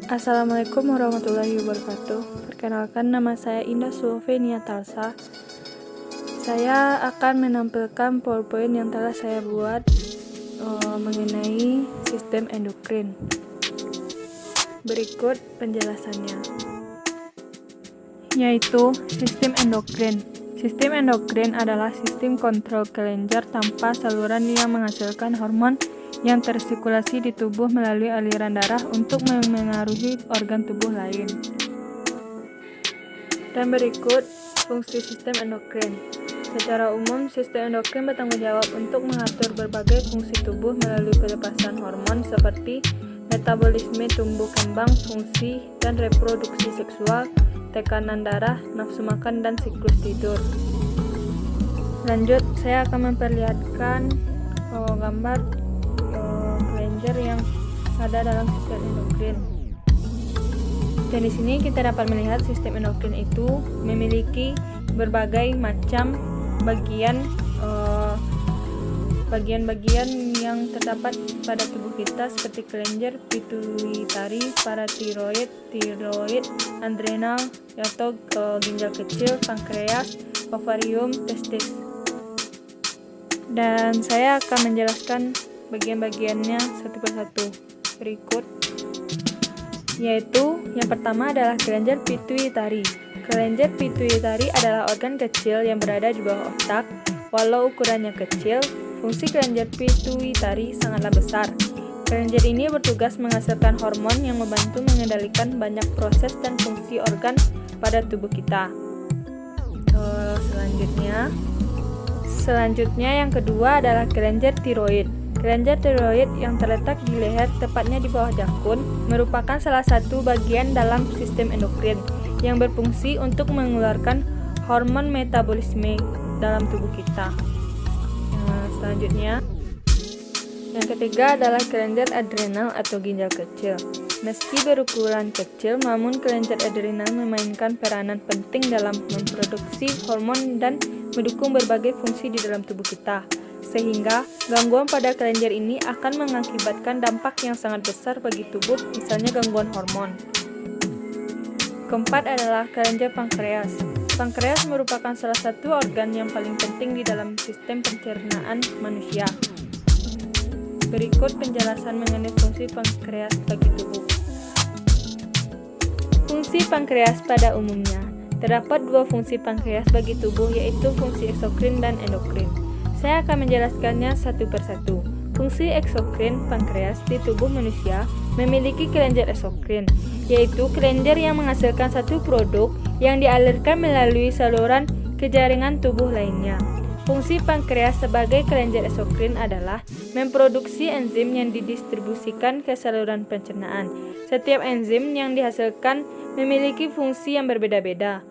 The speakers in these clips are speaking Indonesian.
Assalamualaikum warahmatullahi wabarakatuh. Perkenalkan, nama saya Indah Sulvenia Talsa. Saya akan menampilkan PowerPoint yang telah saya buat mengenai sistem endokrin. Berikut penjelasannya, yaitu sistem endokrin. Sistem endokrin adalah sistem kontrol kelenjar tanpa saluran yang menghasilkan hormon yang tersirkulasi di tubuh melalui aliran darah untuk memengaruhi organ tubuh lain. Dan berikut fungsi sistem endokrin. Secara umum, sistem endokrin bertanggung jawab untuk mengatur berbagai fungsi tubuh melalui pelepasan hormon seperti metabolisme tumbuh kembang, fungsi dan reproduksi seksual, tekanan darah, nafsu makan, dan siklus tidur. Lanjut, saya akan memperlihatkan gambar kelenjar yang ada dalam sistem endokrin. Dan di sini kita dapat melihat sistem endokrin itu memiliki berbagai macam bagian-bagian yang terdapat pada tubuh kita seperti kelenjar pituitari, paratiroid, tiroid, adrenal atau ginjal kecil, pankreas, ovarium, testis. Dan saya akan menjelaskan bagian-bagiannya satu persatu. Berikut, yaitu yang pertama adalah kelenjar pituitari. Kelenjar pituitari adalah organ kecil yang berada di bawah otak. Walau ukurannya kecil, fungsi kelenjar pituitari sangatlah besar. Kelenjar ini bertugas menghasilkan hormon yang membantu mengendalikan banyak proses dan fungsi organ pada tubuh kita. Selanjutnya yang kedua adalah kelenjar tiroid. Kelenjar tiroid yang terletak di leher, tepatnya di bawah jakun, merupakan salah satu bagian dalam sistem endokrin yang berfungsi untuk mengeluarkan hormon metabolisme dalam tubuh kita. Selanjutnya, yang ketiga adalah kelenjar adrenal atau ginjal kecil. Meski berukuran kecil, namun kelenjar adrenal memainkan peranan penting dalam memproduksi hormon dan mendukung berbagai fungsi di dalam tubuh kita. Sehingga gangguan pada kelenjar ini akan mengakibatkan dampak yang sangat besar bagi tubuh, misalnya gangguan hormon. Keempat adalah kelenjar pankreas. Pankreas merupakan salah satu organ yang paling penting di dalam sistem pencernaan manusia. Berikut penjelasan mengenai fungsi pankreas bagi tubuh. Fungsi pankreas pada umumnya. Terdapat dua fungsi pankreas bagi tubuh, yaitu fungsi eksokrin dan endokrin. Saya akan menjelaskannya satu persatu. Fungsi eksokrin pankreas di tubuh manusia memiliki kelenjar eksokrin, yaitu kelenjar yang menghasilkan satu produk yang dialirkan melalui saluran ke jaringan tubuh lainnya. Fungsi pankreas sebagai kelenjar eksokrin adalah memproduksi enzim yang didistribusikan ke saluran pencernaan. Setiap enzim yang dihasilkan memiliki fungsi yang berbeda-beda.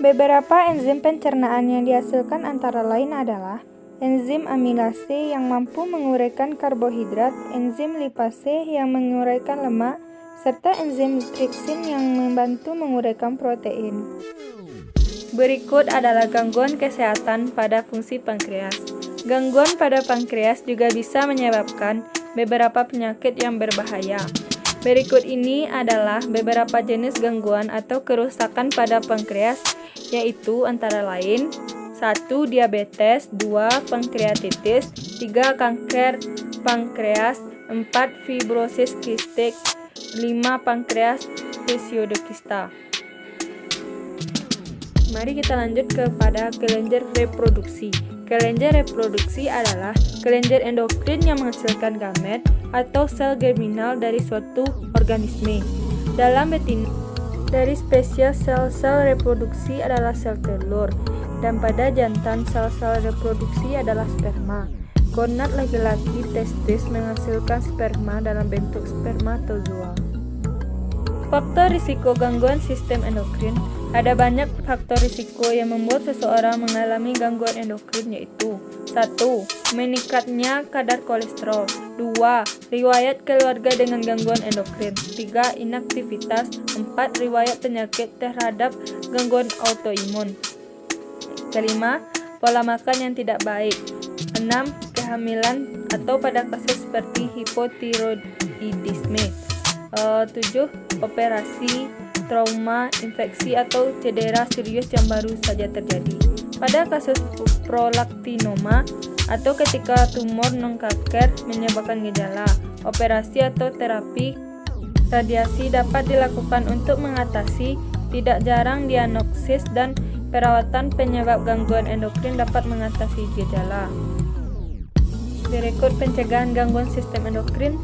Beberapa enzim pencernaan yang dihasilkan antara lain adalah enzim amilase yang mampu menguraikan karbohidrat, enzim lipase yang menguraikan lemak, serta enzim tripsin yang membantu menguraikan protein. Berikut adalah gangguan kesehatan pada fungsi pankreas. Gangguan pada pankreas juga bisa menyebabkan beberapa penyakit yang berbahaya. Berikut ini adalah beberapa jenis gangguan atau kerusakan pada pankreas, yaitu antara lain 1. Diabetes, 2. Pankreatitis, 3. Kanker pankreas, 4. Fibrosis kistik, 5. Pankreas pseudokysta. Mari kita lanjut kepada kelenjar reproduksi. Kelenjar reproduksi adalah kelenjar endokrin yang menghasilkan gamet atau sel germinal dari suatu organisme. Dalam betina, dari spesies sel-sel reproduksi adalah sel telur, dan pada jantan sel-sel reproduksi adalah sperma. Gonad laki-laki testis menghasilkan sperma dalam bentuk spermatozoa. Faktor risiko gangguan sistem endokrin. Ada banyak faktor risiko yang membuat seseorang mengalami gangguan endokrin, yaitu 1. Meningkatnya kadar kolesterol, 2. Riwayat keluarga dengan gangguan endokrin, 3. Inaktivitas, 4. Riwayat penyakit terhadap gangguan autoimun, 5. Pola makan yang tidak baik, 6. Kehamilan atau pada kasus seperti hipotiroidisme, 7. Operasi, trauma, infeksi atau cedera serius yang baru saja terjadi. Pada kasus prolaktinoma atau ketika tumor non-kanker menyebabkan gejala, operasi atau terapi radiasi dapat dilakukan untuk mengatasi, tidak jarang diagnosis dan perawatan penyebab gangguan endokrin dapat mengatasi gejala. Berikut pencegahan gangguan sistem endokrin.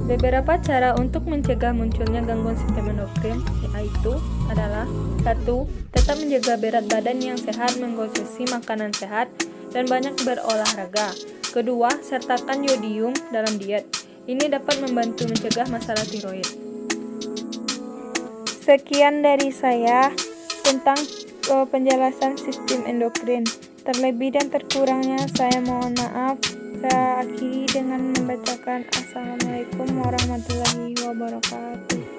Beberapa cara untuk mencegah munculnya gangguan sistem endokrin yaitu adalah 1. Tetap menjaga berat badan yang sehat, mengkonsumsi makanan sehat, dan banyak berolahraga. 2. Sertakan yodium dalam diet. Ini dapat membantu mencegah masalah tiroid. Sekian dari saya tentang penjelasan sistem endokrin. Terlebih dan terkurangnya saya mohon maaf. Saya akhiri dengan membacakan Assalamualaikum warahmatullahi wabarakatuh.